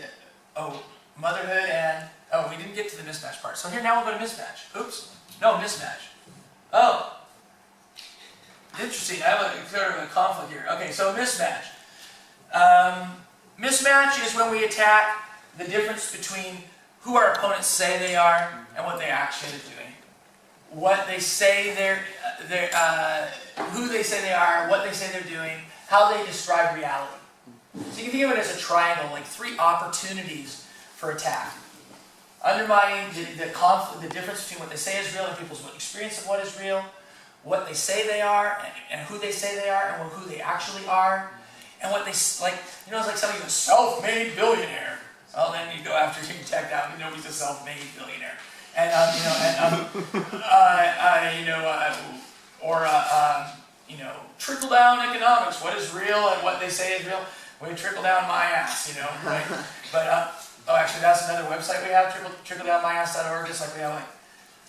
[SPEAKER 1] motherhood and, we didn't get to the mismatch part. So here now we'll go to mismatch. Oops. No, mismatch. Oh. Interesting. I have a sort of a conflict here. Okay, so mismatch. Mismatch is when we attack the difference between who our opponents say they are and what they actually are doing. What they say who they say they are, what they say they're doing, how they describe reality. So you can think of it as a triangle, like 3 opportunities for attack. Undermining the conflict, the difference between what they say is real and people's experience of what is real, what they say they are, and who they say they are, and who they actually are, and what they, like, you know, it's like somebody's a self-made billionaire. Well, then you go after, you can check out, nobody's a self-made billionaire. And, trickle-down economics, what is real and what they say is real, we trickle down my ass, right? But, actually, that's another website we have, trickledownmyass.org, just like we have, like,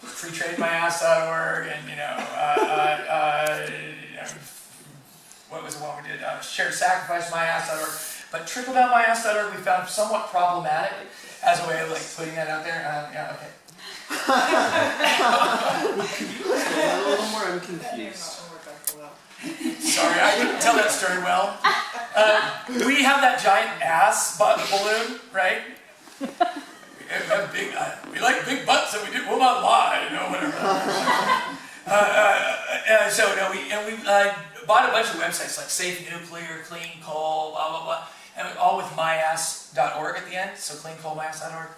[SPEAKER 1] freetradeMyAss.org, and, what was the one we did? SharedSacrificeMyAss.org. But trickledownmyass.org we found somewhat problematic as a way of, like, putting that out there. Yeah, okay.
[SPEAKER 9] A little more, I'm confused.
[SPEAKER 1] Sorry, I didn't tell that story well. We have that giant ass butt balloon, right? We like big butts, and we will not lie, whatever. We bought a bunch of websites like Safe Nuclear, Clean Coal, blah blah blah, and all with myass.org at the end. So cleancoalmyass.org.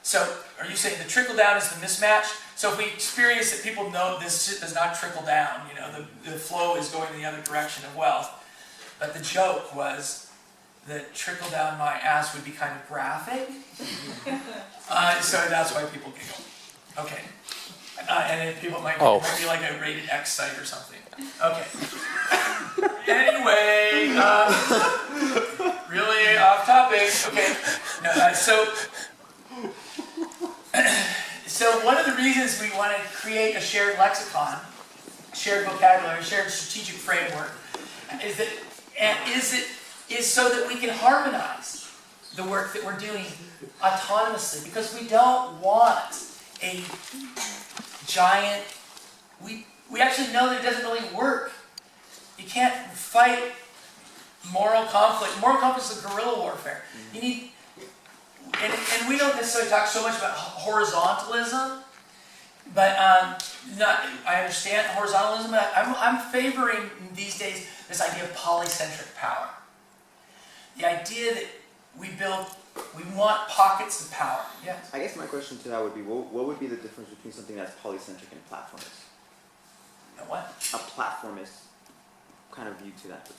[SPEAKER 1] So, are you saying the trickle down is the mismatch? So if we experience that people know this does not trickle down, the flow is going in the other direction of wealth. But the joke was that trickle down my ass would be kind of graphic. So that's why people giggle. Okay. And then people might be like a rated X site or something. Okay. Anyway, really off topic. Okay. So one of the reasons we want to create a shared lexicon, shared vocabulary, shared strategic framework, is so that we can harmonize the work that we're doing autonomously, because we don't want a giant. We actually know that it doesn't really work. You can't fight moral conflict. Moral conflict is guerrilla warfare. You need. And we don't necessarily talk so much about horizontalism, but I understand horizontalism, but I'm favoring these days this idea of polycentric power. The idea that we want pockets of power. Yes?
[SPEAKER 5] I guess my question to that would be, what would be the difference between something that's polycentric and platformist?
[SPEAKER 1] What?
[SPEAKER 5] A platformist kind of view to that.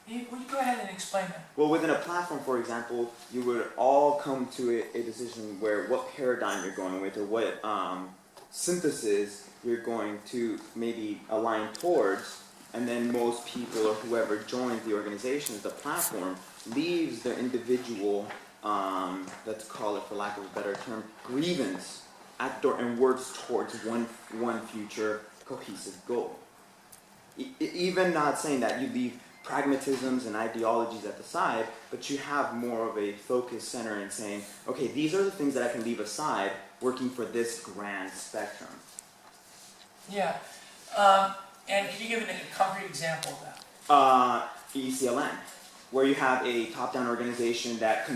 [SPEAKER 1] Will you go ahead and explain that?
[SPEAKER 5] Well, within a platform, for example, you would all come to a decision where what paradigm you're going with, or what synthesis you're going to maybe align towards, and then most people or whoever joins the organization as the platform leaves their individual, let's call it for lack of a better term, grievance at the door and works towards one future cohesive goal. Even not saying that you leave pragmatisms and ideologies at the side, but you have more of a focus center in saying, okay, these are the things that I can leave aside working for this grand spectrum.
[SPEAKER 1] Yeah. And can you give a concrete example of that?
[SPEAKER 5] ECLN, where you have a top-down organization that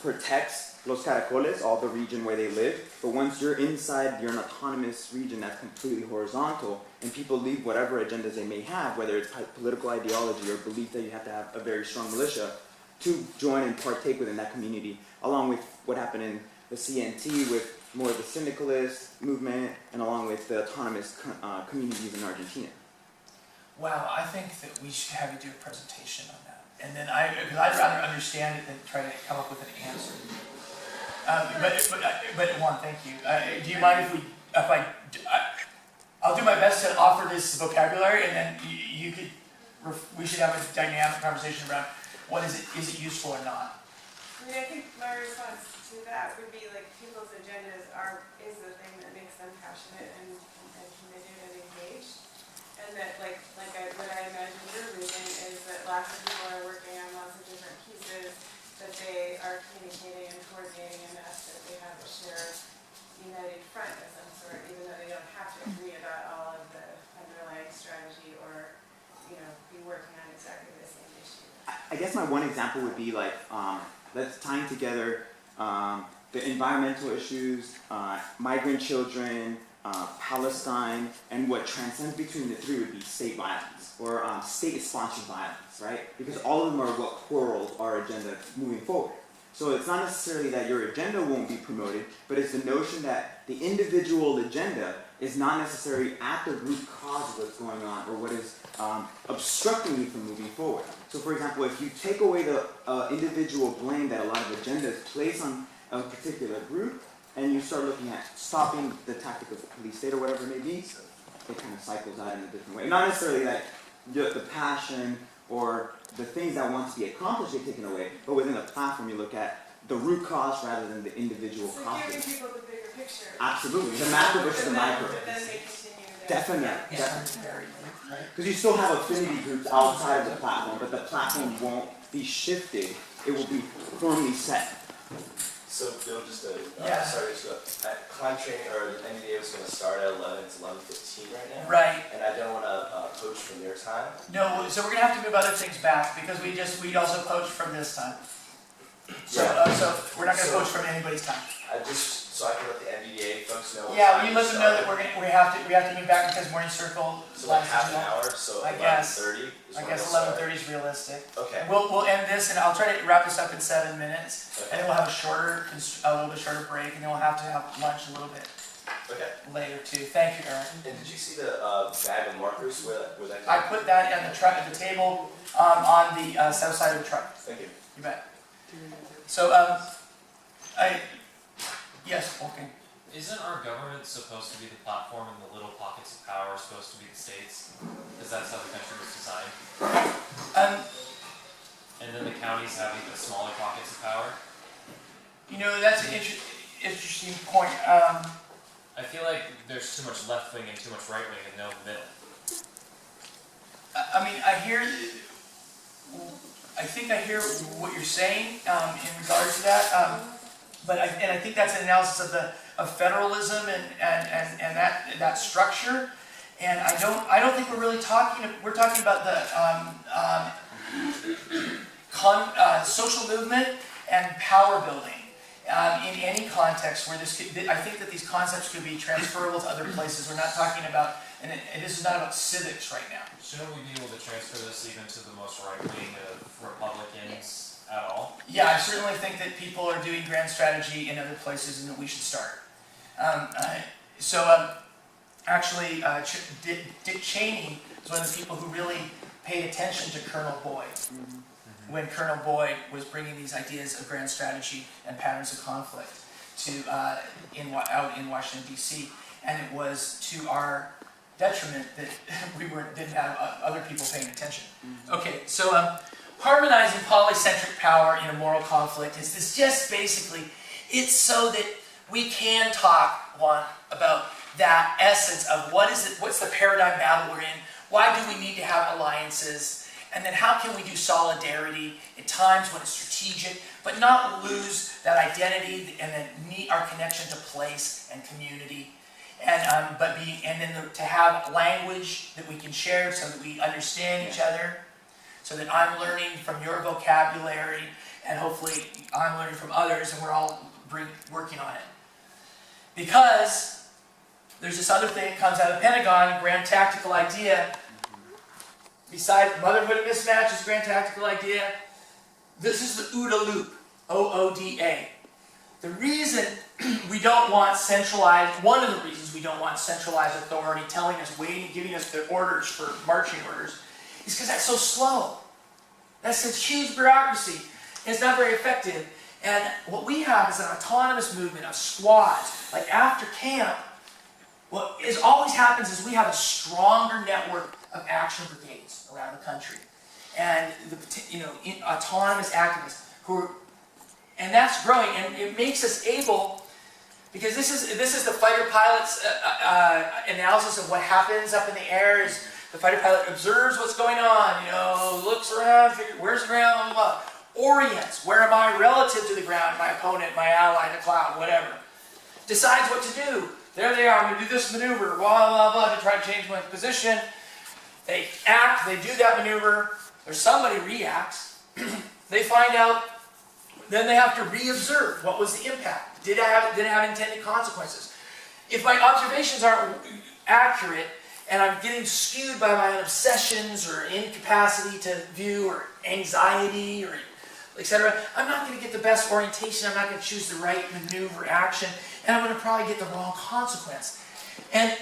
[SPEAKER 5] protects Los Caracoles, all the region where they live. But once you're inside, you're an autonomous region that's completely horizontal, and people leave whatever agendas they may have, whether it's political ideology or belief that you have to have a very strong militia, to join and partake within that community, along with what happened in the CNT with more of the syndicalist movement, and along with the autonomous communities in Argentina.
[SPEAKER 1] Wow, I think that we should have you do a presentation on that. And then because I'd rather understand it than try to come up with an answer. But Juan, thank you. Do you mind if I'll do my best to offer this vocabulary, and then we should have a dynamic conversation around what is it useful or not?
[SPEAKER 3] I mean, I think my response to that would be like people's agendas is the thing that makes them passionate and committed and engaged. And that what I imagine you're reading is that lots of people are working on lots of different pieces, that they are communicating and coordinating enough that they have a shared united front of some sort, even though they don't have to agree about all of the underlying strategy or, be working on exactly the same issue.
[SPEAKER 5] I guess my one example would be let's tying together the environmental issues, migrant children, Palestine, and what transcends between the three would be state violence or state-sponsored violence, right? Because all of them are what quarrels our agenda moving forward. So it's not necessarily that your agenda won't be promoted, but it's the notion that the individual agenda is not necessarily at the root cause of what's going on or what is obstructing you from moving forward. So for example, if you take away the individual blame that a lot of agendas place on a particular group, and you start looking at stopping the tactic of the police state or whatever it may be, it kind of cycles out in a different way. Not necessarily that the passion or the things that want to be accomplished get taken away, but within the platform you look at the root cause rather than the individual
[SPEAKER 3] So
[SPEAKER 5] cause.
[SPEAKER 3] giving people the bigger picture.
[SPEAKER 5] Absolutely, the macro versus the micro.
[SPEAKER 3] But then they continue to.
[SPEAKER 5] Definitely.
[SPEAKER 1] Right?
[SPEAKER 5] Because you still have affinity groups outside of the platform, but the platform won't be shifted. It will be firmly set.
[SPEAKER 11] So Bill, just to
[SPEAKER 1] Yeah.
[SPEAKER 11] sorry to interrupt. Climb training or the NVDA was going to start at 11 to 11:15 right now.
[SPEAKER 1] Right.
[SPEAKER 11] And I don't want to poach from your time.
[SPEAKER 1] No, so we're gonna have to move other things back because we also poached from this time. So
[SPEAKER 11] Yeah.
[SPEAKER 1] so we're not gonna
[SPEAKER 11] So-
[SPEAKER 1] poach from anybody's time.
[SPEAKER 11] I just so I can let the NVDA folks know. what
[SPEAKER 1] Yeah,
[SPEAKER 11] time
[SPEAKER 1] we
[SPEAKER 11] to
[SPEAKER 1] let them know that
[SPEAKER 11] start.
[SPEAKER 1] we have to move back because morning circle
[SPEAKER 11] So like
[SPEAKER 1] lasts
[SPEAKER 11] half
[SPEAKER 1] too
[SPEAKER 11] an
[SPEAKER 1] long.
[SPEAKER 11] hour. So
[SPEAKER 1] I guess.
[SPEAKER 11] 11:30 is
[SPEAKER 1] I
[SPEAKER 11] when
[SPEAKER 1] guess
[SPEAKER 11] we'll start.
[SPEAKER 1] 11:30 is realistic.
[SPEAKER 11] Okay.
[SPEAKER 1] We'll end this and I'll try to wrap this up in 7 minutes, and
[SPEAKER 11] Okay.
[SPEAKER 1] then we'll have a little bit shorter break, and then we'll have to have lunch a little bit
[SPEAKER 11] Okay.
[SPEAKER 1] later too. Thank you, Aaron.
[SPEAKER 11] And did you see the bag of markers where that?
[SPEAKER 1] I put that on the truck at the table on the south side of the truck.
[SPEAKER 11] Thank you.
[SPEAKER 1] You bet. So yes, okay.
[SPEAKER 8] Isn't our government supposed to be the platform and the little pockets of power are supposed to be the states? Because that's how the country was designed. And then the counties have even smaller pockets of power.
[SPEAKER 1] That's an interesting point.
[SPEAKER 8] I feel like there's too much left wing and too much right wing and no middle.
[SPEAKER 1] I think I hear what you're saying in regards to that, but I think that's an analysis of federalism and that structure. And I don't think we're really talking. We're talking about the social movement and power building in any context where I think that these concepts could be transferable to other places. We're not talking about, and this is not about civics right now.
[SPEAKER 8] Shouldn't we be able to transfer this even to the most right wing of Republicans at all?
[SPEAKER 1] Yeah, I certainly think that people are doing grand strategy in other places and that we should start. Actually, Dick Cheney was one of the people who really paid attention to Colonel Boyd when Colonel Boyd was bringing these ideas of grand strategy and patterns of conflict out in Washington, D.C. And it was to our detriment that we didn't have other people paying attention. Okay, so harmonizing polycentric power in a moral conflict is just basically, it's so that we can talk, Juan, about that essence of what's the paradigm battle we're in, why do we need to have alliances, and then how can we do solidarity in times when it's strategic, but not lose that identity and then meet our connection to place and community. And then to have language that we can share so that we understand each other. so that I'm learning from your vocabulary, and hopefully I'm learning from others, and we're all working on it. Because there's this other thing that comes out of the Pentagon, grand tactical idea. Besides motherhood mismatch is grand tactical idea. This is the OODA loop, OODA. The reason we don't want centralized, one of the reasons we don't want centralized authority telling us, giving us the orders for marching orders, is because that's so slow. That's such huge bureaucracy. And it's not very effective. And what we have is an autonomous movement of squads. Like after camp, what always happens is we have a stronger network of action brigades around the country. And autonomous activists and that's growing, and it makes us able, because this is the fighter pilot's analysis of what happens up in the air. Is the fighter pilot observes what's going on, looks around, where's the ground, blah, blah, blah. Orients, where am I relative to the ground, my opponent, my ally, the cloud, whatever. Decides what to do. There they are, I'm going to do this maneuver, blah, blah, blah, to try to change my position. They act, they do that maneuver, or somebody reacts. They find out, then they have to re-observe. What was the impact? Did it have intended consequences? If my observations aren't accurate, and I'm getting skewed by my own obsessions or incapacity to view or anxiety or etc., I'm not going to get the best orientation, I'm not going to choose the right maneuver action, and I'm going to probably get the wrong consequence. And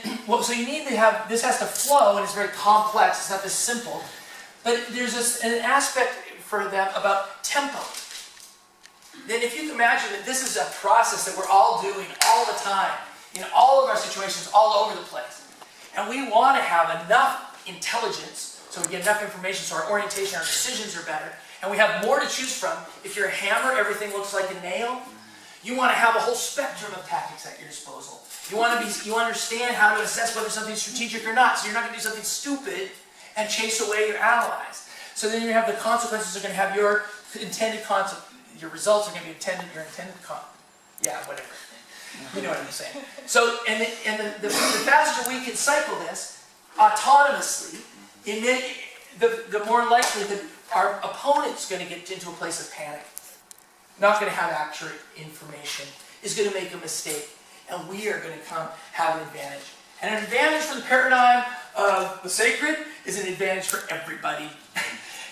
[SPEAKER 1] so you need to have, this has to flow, and it's very complex, it's not this simple, but there's an aspect for them about tempo. Then if you can imagine that this is a process that we're all doing all the time, in all of our situations, all over the place. And we want to have enough intelligence, so we get enough information so our orientation, our decisions are better, and we have more to choose from. If you're a hammer, everything looks like a nail. You want to have a whole spectrum of tactics at your disposal. You understand how to assess whether something's strategic or not, so you're not going to do something stupid and chase away your allies. So then you have the consequences are going to have your intended consequences. Your results are going to be your intended yeah, whatever. You know what I'm saying. So, the faster we can cycle this autonomously, the more likely that our opponent's going to get into a place of panic, not going to have accurate information, is going to make a mistake, and we are going to have an advantage. And an advantage for the paradigm of the sacred is an advantage for everybody.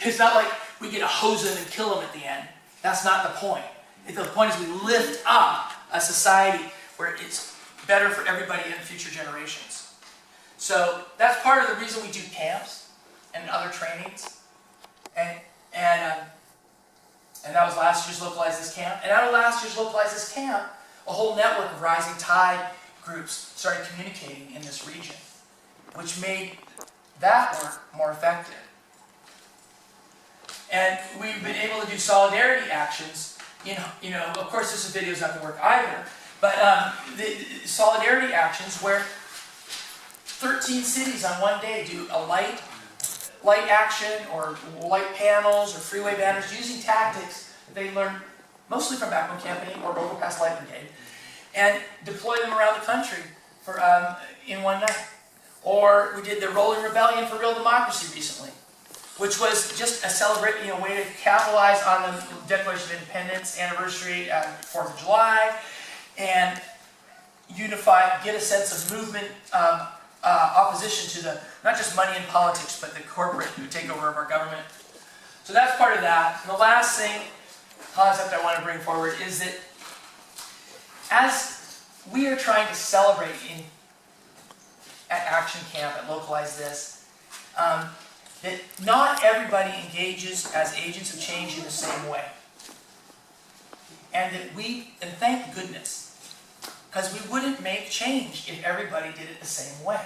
[SPEAKER 1] It's not like we get to hose them and kill them at the end. That's not the point. The point is we lift up a society where it's better for everybody and future generations. So that's part of the reason we do camps and other trainings. And that was last year's Localize This Camp. And out of last year's Localize This Camp, a whole network of Rising Tide groups started communicating in this region, which made that work more effective. And we've been able to do solidarity actions. Of course, this video is not going to work either. But the solidarity actions where 13 cities on one day do a light action or light panels or freeway banners using tactics that they learned mostly from Backbone Campaign or Overpass Light Brigade, and deploy them around the country for in one night. Or we did the Rolling Rebellion for Real Democracy recently, which was just a way to capitalize on the Declaration of Independence anniversary, 4th of July, and unify, get a sense of movement, opposition to the, not just money in politics, but the corporate takeover of our government. So that's part of that. And the last concept I want to bring forward is that as we are trying to celebrate at Action Camp, at Localize This, that not everybody engages as agents of change in the same way. And thank goodness, because we wouldn't make change if everybody did it the same way.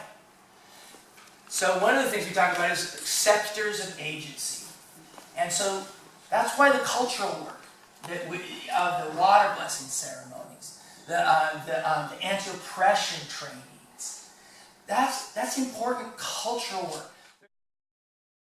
[SPEAKER 1] So one of the things we talk about is sectors of agency. And so that's why the cultural work of the water blessing ceremonies, the anti-oppression trainings, that's important cultural work.